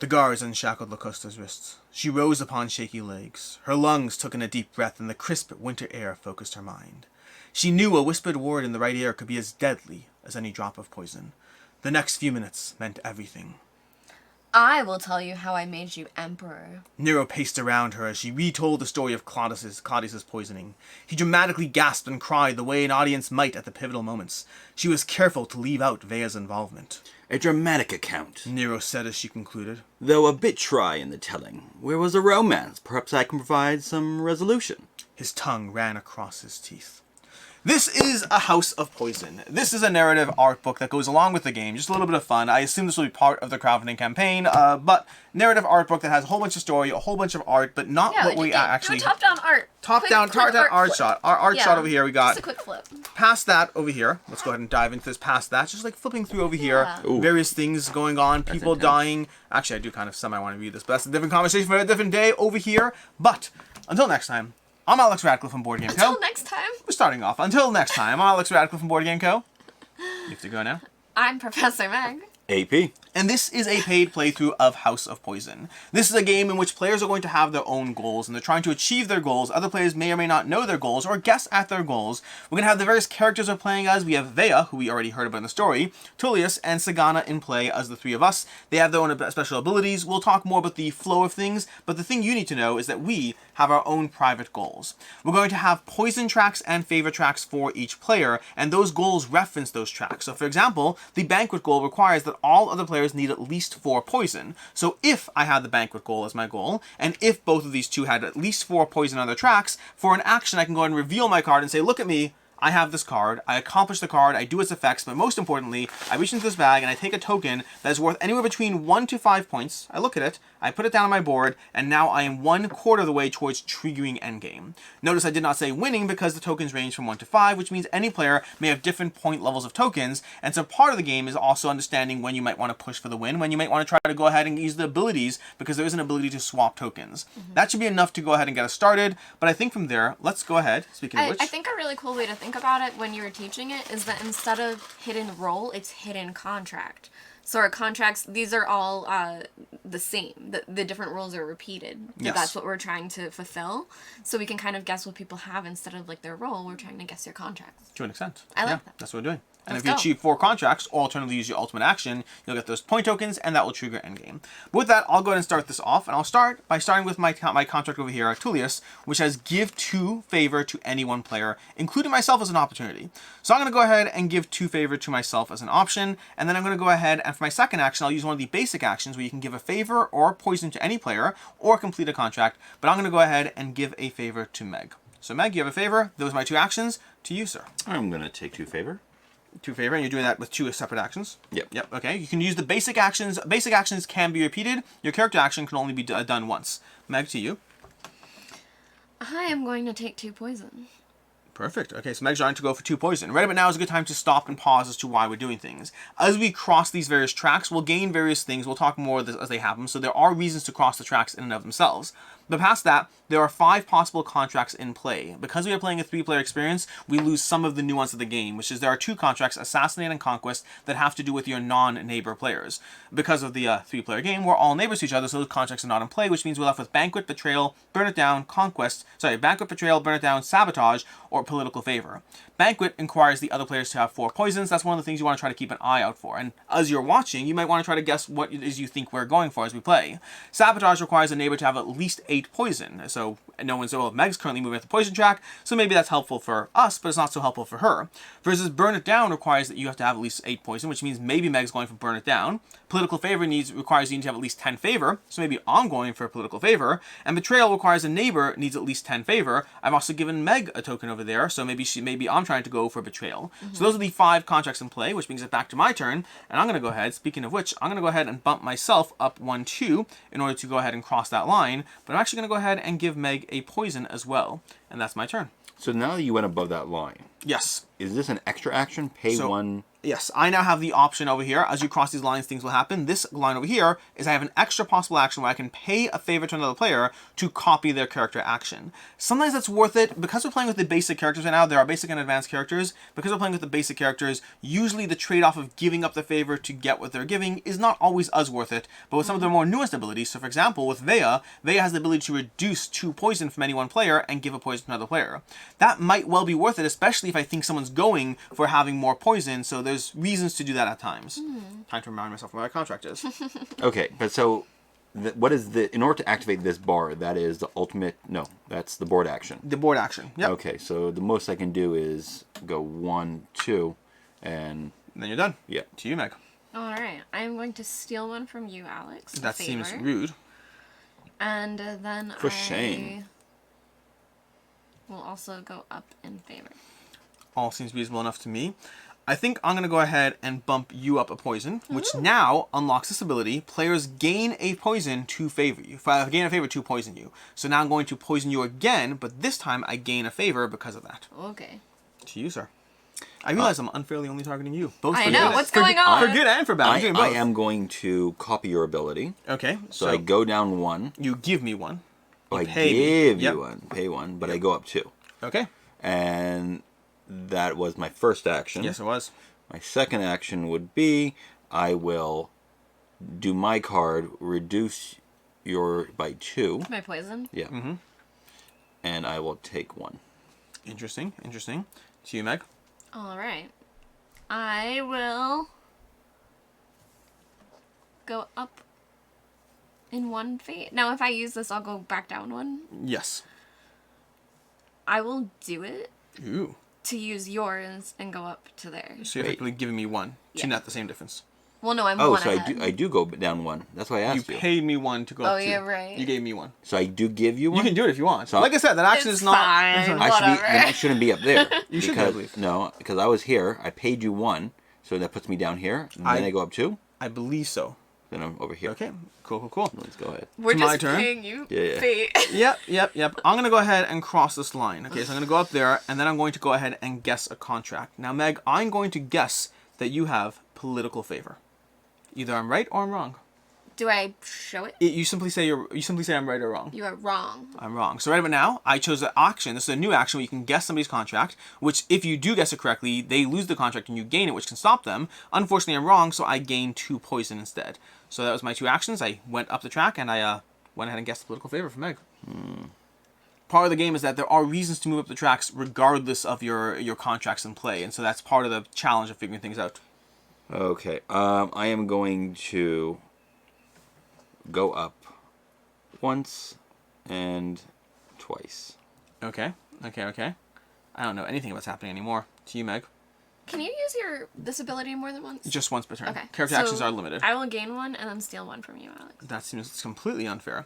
The guards unshackled Locusta's wrists. She rose upon shaky legs. Her lungs took in a deep breath, and the crisp winter air focused her mind. She knew a whispered word in the right ear could be as deadly as any drop of poison. The next few minutes meant everything. I will tell you how I made you emperor. Nero paced around her as she retold the story of Claudius's poisoning. He dramatically gasped and cried the way an audience might at the pivotal moments. She was careful to leave out Vea's involvement. A dramatic account, Nero said as she concluded. though a bit dry in the telling. Where was the romance? Perhaps I can provide some resolution. His tongue ran across his teeth. This is A House of Poison. This is a narrative art book that goes along with the game. Just a little bit of fun. I assume this will be part of the crowdfunding campaign, but narrative art book that has a whole bunch of story, a whole bunch of art, but not what we actually... Do a top-down art. Top-down art shot. Our art shot over here, we got... Just a quick flip. Past that over here. Let's go ahead and dive into this past that. Just like flipping through over here. Various things going on. People dying. Actually, I do kind of semi-want to read this, but that's a different conversation for a different day over here. But, until next time, I'm Alex Radcliffe from Board Game Co. Until next time. We're starting off. Until next time, I'm Alex Radcliffe from Board Game Co. You have to go now. I'm Professor Meg. AP. And this is a paid playthrough of House of Poison. This is a game in which players are going to have their own goals, and they're trying to achieve their goals. Other players may or may not know their goals, or guess at their goals. We're going to have the various characters we're playing as. We have Vea, who we already heard about in the story, Tullius, and Sagana in play as the three of us. They have their own special abilities. We'll talk more about the flow of things, but the thing you need to know is that we have our own private goals. We're going to have poison tracks and favor tracks for each player, and those goals reference those tracks. So for example, the banquet goal requires that all other players need at least 4 poison. So if I had the banquet goal as my goal, and if both of these two had at least 4 poison on their tracks, for an action I can go ahead and reveal my card and say, look at me, I have this card, I accomplish the card, I do its effects, but most importantly, I reach into this bag and I take a token that is worth anywhere between 1 to 5 points. I look at it, I put it down on my board, and now I am 1/4 of the way towards triggering endgame. Notice I did not say winning because the tokens range from 1 to 5, which means any player may have different point levels of tokens, and so part of the game is also understanding when you might want to push for the win, when you might want to try to go ahead and use the abilities, because there is an ability to swap tokens. That should be enough to go ahead and get us started, but I think from there, let's go ahead, speaking of which... I think a really cool way to think about it when you were teaching it is that instead of hidden role, it's hidden contract. So our contracts, these are all the same. The different roles are repeated. Yes. That's what we're trying to fulfill. So we can kind of guess what people have instead of like their role. We're trying to guess their contracts. To an extent. I like that. That's what we're doing. And Let's if you go. achieve 4 contracts, or alternatively use your ultimate action, you'll get those point tokens, and that will trigger endgame. But with that, I'll go ahead and start this off, and I'll start by starting with my contract over here, Tullius, which has give 2 favor to any one player, including myself as an opportunity. So I'm going to go ahead and give 2 favor to myself as an option, and then I'm going to go ahead, and for my second action, I'll use one of the basic actions where you can give a favor or poison to any player, or complete a contract, but I'm going to go ahead and give a favor to Meg. So Meg, you have a favor. Those are my 2 actions. To you, sir. I'm going to take 2 favor. 2 favor, and you're doing that with 2 separate actions? Yep. Okay, you can use the basic actions. Basic actions can be repeated. Your character action can only be done once. Meg, to you. I am going to take 2 poison. Perfect. Okay, so Meg's trying to go for 2 poison. Right about now is a good time to stop and pause as to why we're doing things. As we cross these various tracks, we'll gain various things. We'll talk more as they happen, so there are reasons to cross the tracks in and of themselves. But past that, there are 5 possible contracts in play. Because we are playing a 3-player experience, we lose some of the nuance of the game, which is there are 2 contracts, Assassinate and Conquest, that have to do with your non-neighbor players. Because of the 3-player game, we're all neighbors to each other, so those contracts are not in play, which means we're left with Banquet, Betrayal, Burn It Down, Banquet, Betrayal, Burn It Down, Sabotage, or Political Favor. Banquet requires the other players to have 4 poisons. That's one of the things you want to try to keep an eye out for. And as you're watching, you might want to try to guess what it is you think we're going for as we play. Sabotage requires a neighbor to have at least 8 poison. So no one's, well, Meg's currently moving at the poison track, so maybe that's helpful for us, but it's not so helpful for her. Versus Burn It Down requires that you have to have at least 8 poison, which means maybe Meg's going for Burn It Down. Political Favor requires you to have at least 10 favor, so maybe I'm going for Political Favor. And Betrayal requires a neighbor needs at least 10 favor. I've also given Meg a token over there, so maybe I'm trying to go for Betrayal. So those are the 5 contracts in play, which brings it back to my turn. And I'm going to go ahead, speaking of which, I'm going to go ahead and bump myself up 1-2 in order to go ahead and cross that line. But I'm actually going to go ahead and give Meg a poison as well. And that's my turn. So now that you went above that line, Yes. is this an extra action? Pay So, 1... Yes, I now have the option over here. As you cross these lines, things will happen. This line over here is I have an extra possible action where I can pay a favor to another player to copy their character action. Sometimes that's worth it. Because we're playing with the basic characters right now, there are basic and advanced characters. Because we're playing with the basic characters, usually the trade-off of giving up the favor to get what they're giving is not always as worth it. But with some of their more nuanced abilities, so for example, with Vea has the ability to reduce 2 poison from any one player and give a poison to another player. That might well be worth it, especially if I think someone's going for having more poison, so there's reasons to do that at times. Time to remind myself what my contract is. Okay, but so what is in order to activate this bar, that is the ultimate, no, that's the board action. The board action, yep. Okay, so the most I can do is go 1, 2, and... Then you're done. Yeah. To you, Meg. Alright, I am going to steal one from you, Alex. That favor. seems rude. And then For shame. will also go up in favor. All seems reasonable enough to me. I think I'm going to go ahead and bump you up a poison, which now unlocks this ability. Players gain a poison to favor you. Gain a favor to poison you. So now I'm going to poison you again, but this time I gain a favor because of that. Okay. To you, sir. I realize I'm unfairly only targeting you. Both I for know, good. what's going on? For good and for bad. I'm doing both. I am going to copy your ability. Okay. So I go down 1. You give me one. Oh, I pay me. give Yep. you one. Pay 1, but I go up 2. Okay. And that was my first action. Yes, it was. My second action would be I will do my card, reduce your by 2. My poison? Yeah. Mm-hmm. And I will take 1. Interesting. Interesting. To you, Meg. Alright. I will go up in 1 fate. Now, if I use this, I'll go back down 1. Yes. I will do it Ooh. to use yours and go up to there. So you're effectively giving me one to Yeah. net the same difference. Well, no, I'm Oh, one so ahead. I do go down 1. That's why I asked you. You paid me one to go up Oh, 2. yeah, right. You gave me one. So I do give you 1? You can do it if you want. So- Like I said, that action It's is not... fine. Then I Whatever. shouldn't be up there. You should be, I believe. No, because I was here. I paid you 1, so that puts me down here. And then I go up 2. I believe so. Then I'm over here. Okay. Cool. Let's go ahead. We're It's my just turn. paying you Yeah. fate. Yep. I'm going to go ahead and cross this line. Okay, so I'm going to go up there, and then I'm going to go ahead and guess a contract. Now, Meg, I'm going to guess that you have political favor. Either I'm right or I'm wrong. Do I show it? You simply say I'm right or wrong. You are wrong. I'm wrong. So right about now, I chose an action. This is a new action where you can guess somebody's contract, which if you do guess it correctly, they lose the contract and you gain it, which can stop them. Unfortunately, I'm wrong, so I gain 2 poison instead. So that was my 2 actions. I went up the track and I went ahead and guessed the political favor for Meg. Part of the game is that there are reasons to move up the tracks regardless of your contracts in play, and so that's part of the challenge of figuring things out. Okay. I am going to go up once and twice. Okay. I don't know anything about what's happening anymore. To you, Meg. Can you use this ability more than once? Just once per turn. Okay. Character so actions are limited. I will gain 1 and then steal 1 from you, Alex. That seems completely unfair.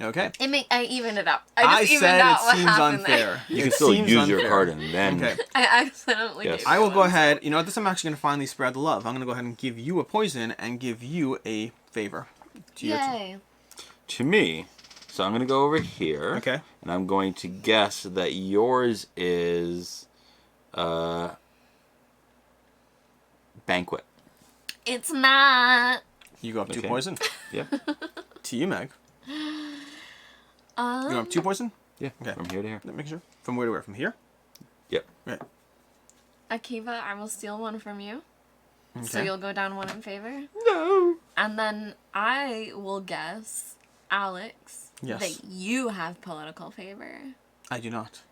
Okay. I evened it up. I just evened said out it what seems happened unfair. there. You It can still seems use your unfair. card and then... Okay. I accidentally Yes. gave I you will go one. ahead. You know what? This I'm actually going to finally spread the love. I'm going to go ahead and give you a poison and give you a favor. To your Yay. To me, so I'm going to go over here. Okay. And I'm going to guess that yours is... banquet. It's not. You go up 2 Okay. poison. Yep. To you, Meg. You go up 2 poison? Yeah. Okay. From here to here. Make sure. From where to where? From here? Yep. Right. Akiva, I will steal 1 from you. So Okay. you'll go down 1 in favor. No. And then I will guess, Alex, Yes. that you have political favor. I do not.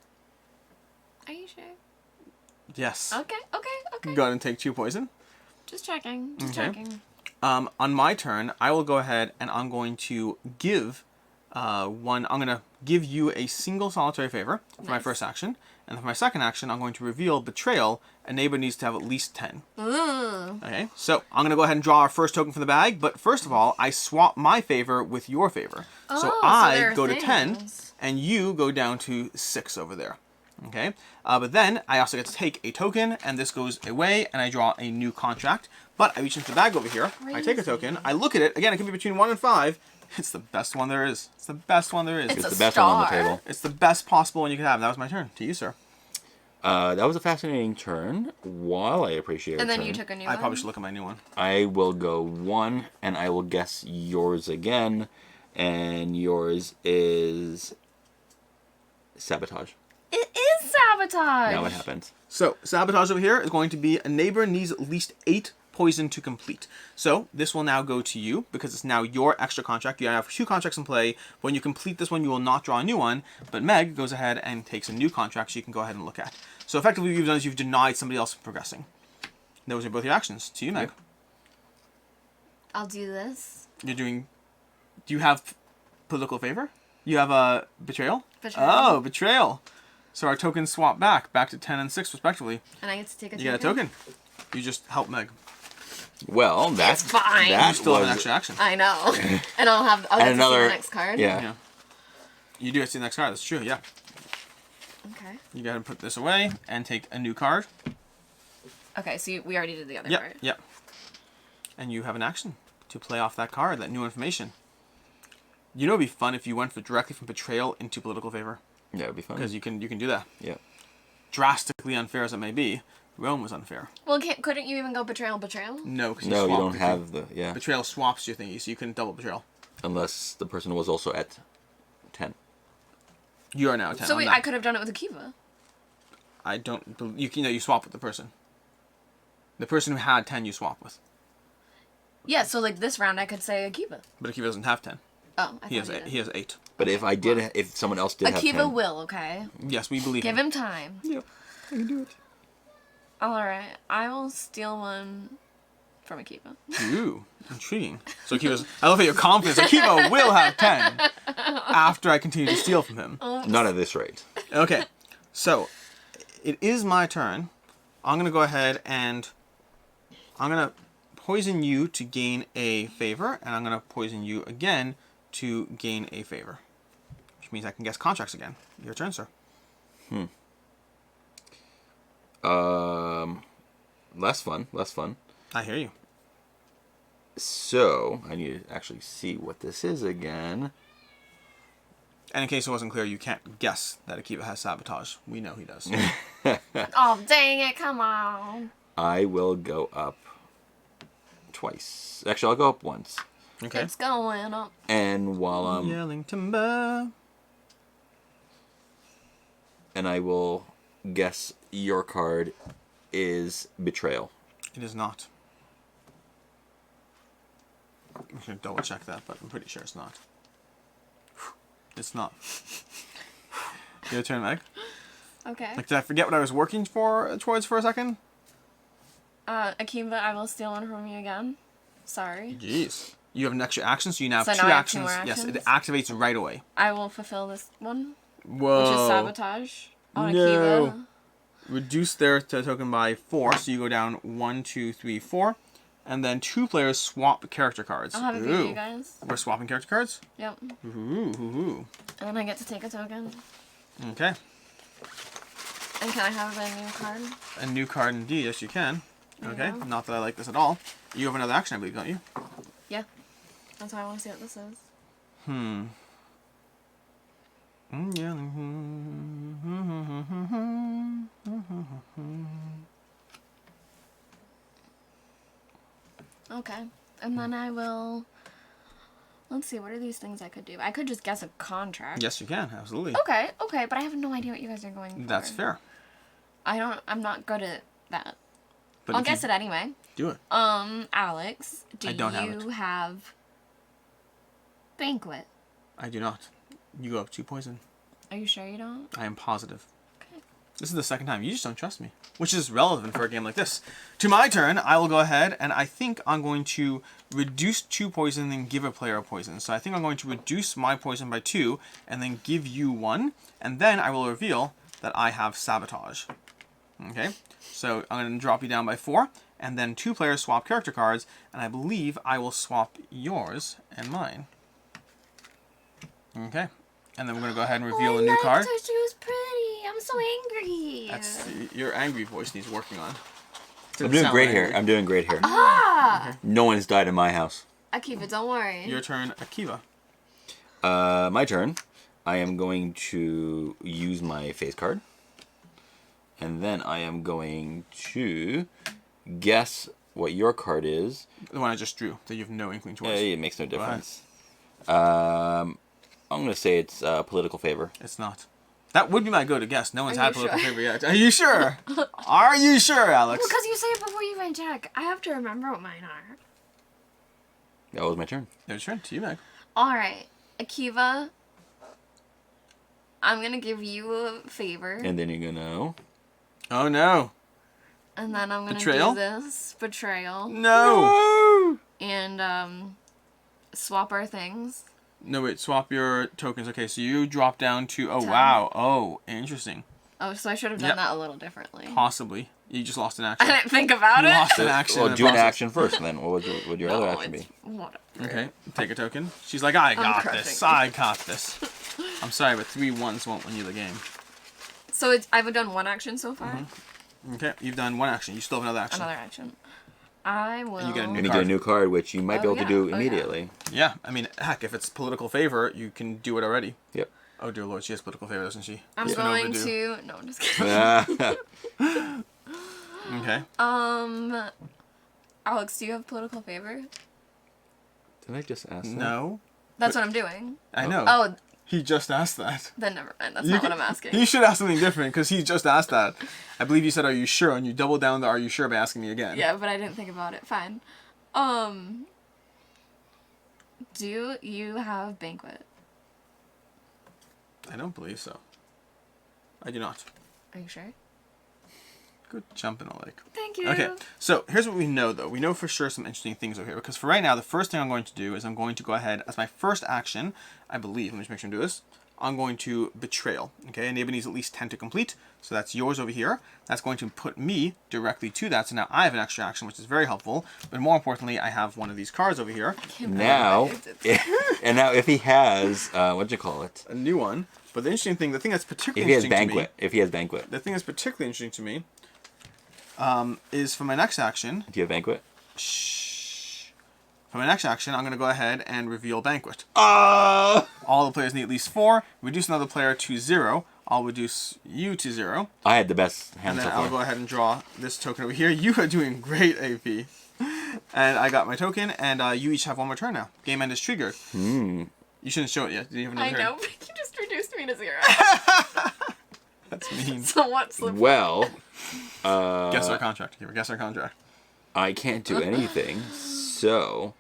Are you sure? Yes. Okay. Go ahead and take 2 poison. Just checking. Okay. Checking. On my turn, I will go ahead and I'm going to give one. I'm going to give you a single solitary favor for my Nice. first action, and for my second action, I'm going to reveal betrayal. A neighbor needs to have at least 10. Ooh. Okay, so I'm going to go ahead and draw our first token from the bag, but first of all, I swap my favor with your favor. Oh, so so I there are go to 10, things. and you go down to 6 over there. Okay, but then I also get to take a token, and this goes away, and I draw a new contract. But I reach into the bag over here, I take a token, I look at it, again, it can be between 1 and 5. It's the best one there is. It's the best one there is. It's It's a the best one on the star. table. It's the best possible one you could have. That was my turn. To you, sir. That was a fascinating turn. While I appreciate And your then turn, you took a new I one. probably should look at my new one. I will go 1, and I will guess yours again, and yours is sabotage. It is sabotage. Now what happens? So, sabotage over here is going to be a neighbor needs at least 8 poison to complete. So, this will now go to you because it's now your extra contract. You have 2 contracts in play. When you complete this one, you will not draw a new one, but Meg goes ahead and takes a new contract so you can go ahead and look at. So, effectively, what you've done is you've denied somebody else from progressing. Those are both your actions. To you, Meg. I'll do this. You're doing... Do you have political favor? You have a betrayal? Betrayal. Oh, betrayal. So our tokens swap back to 10 and 6 respectively. And I get to take a You get a token. You just help Meg. Well, that's fine. That You still have an was extra action. I know. And I'll get to see another- the next card. yeah. Yeah. You do have to see the next card. That's true. Yeah. Okay. You gotta put this away and take a new card. Okay, so we already did the other Yep. part. Yep. And you have an action to play off that card, that new information. You know, it'd be fun if you went directly from betrayal into political favor, Yeah, it'd be fun. because you can do that. Yeah. Drastically unfair as it may be, Rome was unfair. Well, couldn't you even go betrayal? No, because No, you don't have the betrayal swaps your thingy, so you couldn't double betrayal. unless the person was also at 10. You are now at 10. So I'm wait, not. I could have done it with Akiva. I don't. You swap with the person. The person who had 10, you swap with. Yeah, so like this round, I could say Akiva. But Akiva doesn't have 10. Oh, I He has thought he has 8. But if someone else did have Akiva 10, will, okay? Yes, we believe Give him time. Yep, I can do it. Alright, I will steal one from Akiva. Ooh, intriguing. So Akiva's. I love how your confidence. Akiva will have 10 after I continue to steal from him. Not at this rate. Okay, so it is my turn. I'm gonna go ahead and I'm gonna poison you to gain a favor, and I'm gonna poison you again to gain a favor, which means I can guess contracts again. Your turn, sir. Less fun. I hear you. So, I need to actually see what this is again. And in case it wasn't clear, you can't guess that Akiva has sabotage. We know he does. Oh, dang it, come on. I will go up twice. Actually, I'll go up once. Okay. It's going up. And while I'm... Yelling timber. And I will guess your card is Betrayal. It is not. I'm gonna double check that, but I'm pretty sure it's not. It's not. Your turn, Meg. Okay. Like, did I forget what I was working towards for a second? Akiva, I will steal one from you again. Sorry. Jeez. You have an extra action, so you now have So two now I have two actions. more Yes, it actions? activates right away. I will fulfill this one, Whoa. which is sabotage on No. Akiva. Reduce their token by 4, so you go down 1, 2, 3, 4. And then 2 players swap character cards. I'll have it for Ooh. you guys. We're swapping character cards? Yep. Ooh. And then I get to take a token. Okay. And can I have a new card? A new card indeed, yes you can. Okay, Yeah. not that I like this at all. You have another action, I believe, don't you? Yeah. That's why I want to see what this is. Okay. And then I will... Let's see, what are these things I could do? I could just guess a contract. Yes, you can, absolutely. Okay, but I have no idea what you guys are going for. That's fair. I'm not good at that. But I'll if you guess it anyway. do it. Alex, do I don't have you it. have Banquet? I do not. You go up 2 poison. Are you sure you don't? I am positive. Okay. This is the second time. You just don't trust me. Which is relevant for a game like this. To my turn, I will go ahead, and I think I'm going to reduce 2 poison and then give a player a poison. So I think I'm going to reduce my poison by 2, and then give you 1, and then I will reveal that I have sabotage. Okay? So I'm going to drop you down by 4, and then 2 players swap character cards, and I believe I will swap yours and mine. Okay. And then we're going to go ahead and reveal a new card. She was pretty. I'm so angry. That's your angry voice needs working on. I'm doing great here. I'm doing great here. Ah! No one's died in my house. Akiva, don't worry. Your turn, Akiva. My turn. I am going to use my face card. And then I am going to guess what your card is. The one I just drew that you have no inkling towards. It makes no difference. I'm going to say it's political favor. It's not. That would be my go-to guess. No one's Are had you political sure? favor yet. Are you sure? Are you sure, Alex? Well, because you say it before you even check. I have to remember what mine are. That was my turn. There's turn to you, Meg. Alright, Akiva, I'm gonna give you a favor. And then you're going to... Oh no. And then I'm gonna Betrayal? do this. Betrayal. No. And, swap our things. No, wait. Swap your tokens. Okay, so you drop down to... Oh, 10. wow. Oh, interesting. Oh, so I should have done Yep. that a little differently. Possibly. You just lost an I action. didn't think about You it. lost an action. Well, in the do an process. action first, then. What would your other No, action be? it's whatever. Okay, take a token. She's like, I got this. crushing. I got this. I'm sorry, but 3 ones won't win you the game. So I've done one action so far. Okay, you've done one action. You still have another action. Another action. I will. you get a new And you get a new card, which you might be Oh, able to yeah. do Oh, yeah. immediately. Yeah, I mean, heck, if it's political favor, you can do it already. Yep. Oh dear lord, she has political favor, doesn't she? I'm It's been going overdue. to. No, I'm just kidding. Okay. Alex, do you have political favor? Did I just ask that? No. That's what I'm doing. I know. Oh, He just asked that. then never mind. That's You not can- what I'm asking. You should ask something different, because he just asked that. I believe you said, are you sure? And you doubled down the are you sure by asking me again. Yeah, but I didn't think about it. Fine. Do you have banquet? I don't believe so. I do not. Are you sure? Good jumping, Oleg. Thank you. Okay, so here's what we know, though. We know for sure some interesting things over here, because for right now, the first thing I'm going to do is I'm going to go ahead, as my first action, I believe, let me just make sure I do this, I'm going to Betrayal, okay? And needs at least 10 to complete, so that's yours over here. That's going to put me directly to that, so now I have an extra action, which is very helpful, but more importantly, I have one of these cards over here, Now, and now if he has, what'd you call it? a new one, but the interesting thing, the thing that's If particularly he has interesting to me, banquet. If he has banquet. the thing that's particularly interesting to me, is for my next action, Do you have banquet? for my next action, I'm going to go ahead and reveal Banquet. Oh! All the players need at least 4. Reduce another player to 0. I'll reduce you to 0. I had the best And hand then so I'll go far. ahead and draw this token over here. You are doing great, AP. And I got my token, and you each have one more turn now. Game end is triggered. You shouldn't show it yet. Do you have another I turn? know, but you just reduced me to 0. That's mean. So what's the Well, Guess our contract. Here, guess our contract. I can't do anything, so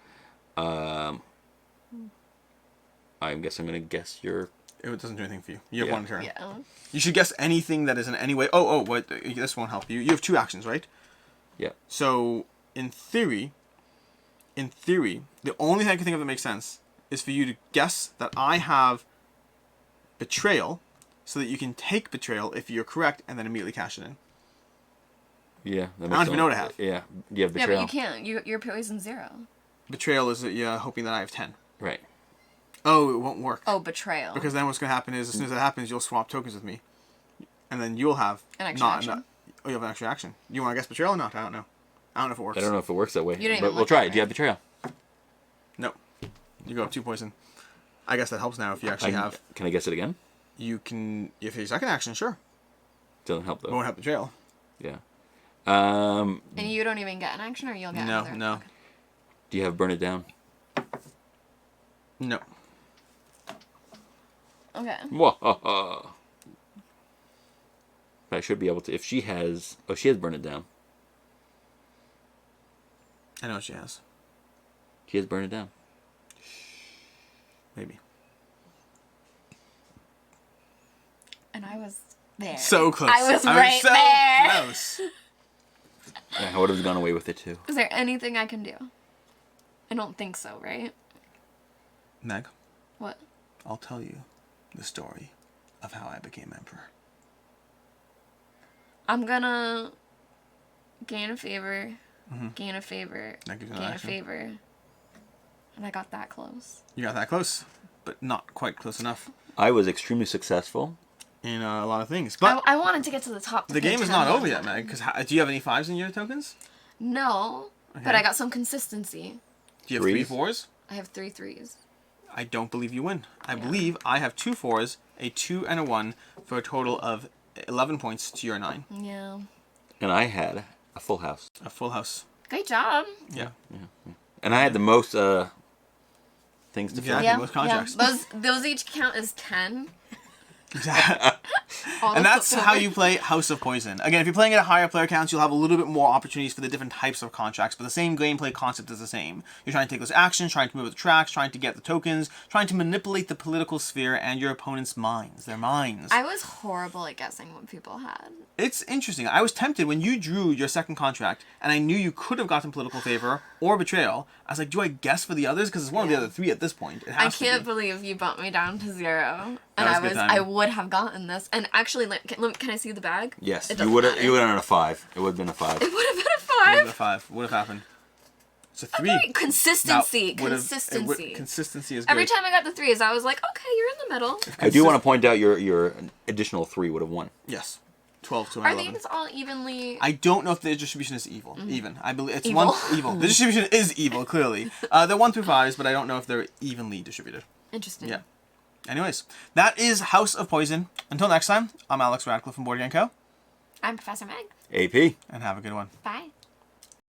I guess I'm gonna guess your. It doesn't do anything for you. You have Yeah. one turn. Yeah. You should guess anything that is in any way. Oh, wait. This won't help you. You have 2 actions, right? Yeah. So, in theory, the only thing I can think of that makes sense is for you to guess that I have Betrayal, so that you can take Betrayal if you're correct, and then immediately cash it in. Yeah. I don't even know what I have. Yeah. You have Yeah, betrayal. but you can't. You're poison 0. Betrayal is hoping that I have 10. Right. Oh, it won't work. Oh, betrayal. Because then what's going to happen is, as soon as that happens, you'll swap tokens with me. And then you'll have... An extra action? Oh, you have an extra action. You want to guess Betrayal or not? I don't know. I don't know if it works. I don't know if it works that way. You didn't but even we'll look try at it. Do you it. have betrayal? No. You go up 2 poison. I guess that helps now if you actually have... Can I guess it again? You can... If you have a second action, sure. Doesn't help It though. won't have Betrayal. Yeah. And you don't even get an action, or you'll get No, another? no. Do you have burn it down? No. Okay. But I should be able to. If she has, she has burn it down. I know what she has. She has burn it down. Maybe. And I was there. So close. I was right so there. Close. I would have gone away with it too. Is there anything I can do? I don't think so, right? Meg, What? I'll tell you the story of how I became emperor. I'm gonna gain a favor, gain a favor, That gives you gain an a action. favor. And I got that close. You got that close, but not quite close enough I was extremely successful. in a lot of things. But I wanted to get to the top. to the pay game is 10 not on over yet, that. Meg. Because do you have any 5s in your tokens? No, but Okay. I got some consistency. Do you have 3 Threes? 4s? I have 3 3s. I don't believe you win. I Yeah. believe I have 2 4s, a 2, and a 1 for a total of 11 points to your 9. Yeah. And I had a full house. A full house. Great job. Yeah. And I had the most things to fill. Yeah. Most contracts. Those each count as 10. And that's how you play House of Poison. Again, if you're playing at higher player counts, you'll have a little bit more opportunities for the different types of contracts, but the same gameplay concept is the same. You're trying to take those actions, trying to move the tracks, trying to get the tokens, trying to manipulate the political sphere and your opponent's minds. Their minds. I was horrible at guessing what people had. It's interesting. I was tempted when you drew your second contract, and I knew you could have gotten political favor or betrayal. I was like, do I guess for the others? Because it's one of the other 3 at this point. It I has can't to be. believe you bumped me down to 0. And That was good I timing. would have gotten this. And actually, can I see the bag? Yes, It you doesn't would have. matter. You would have done a 5. It would have been a 5. It would have been a Would have 5. been a 5. Would have happened. It's a 3. Okay, consistency. That would've- Consistency. Consistency is good. Every time I got the 3s, I was like, okay, you're in the middle. I do want to point out your additional 3 would have won. Yes. 12 to Are 11. these all evenly? I don't know if the distribution is evil. Even. I believe it's Evil. 1 evil. The distribution is evil, clearly. They're 1 through 5s, but I don't know if they're evenly distributed. Interesting. Yeah. Anyways, that is House of Poison. Until next time, I'm Alex Radcliffe from Board Game Co. I'm Professor Meg. AP. And have a good one. Bye.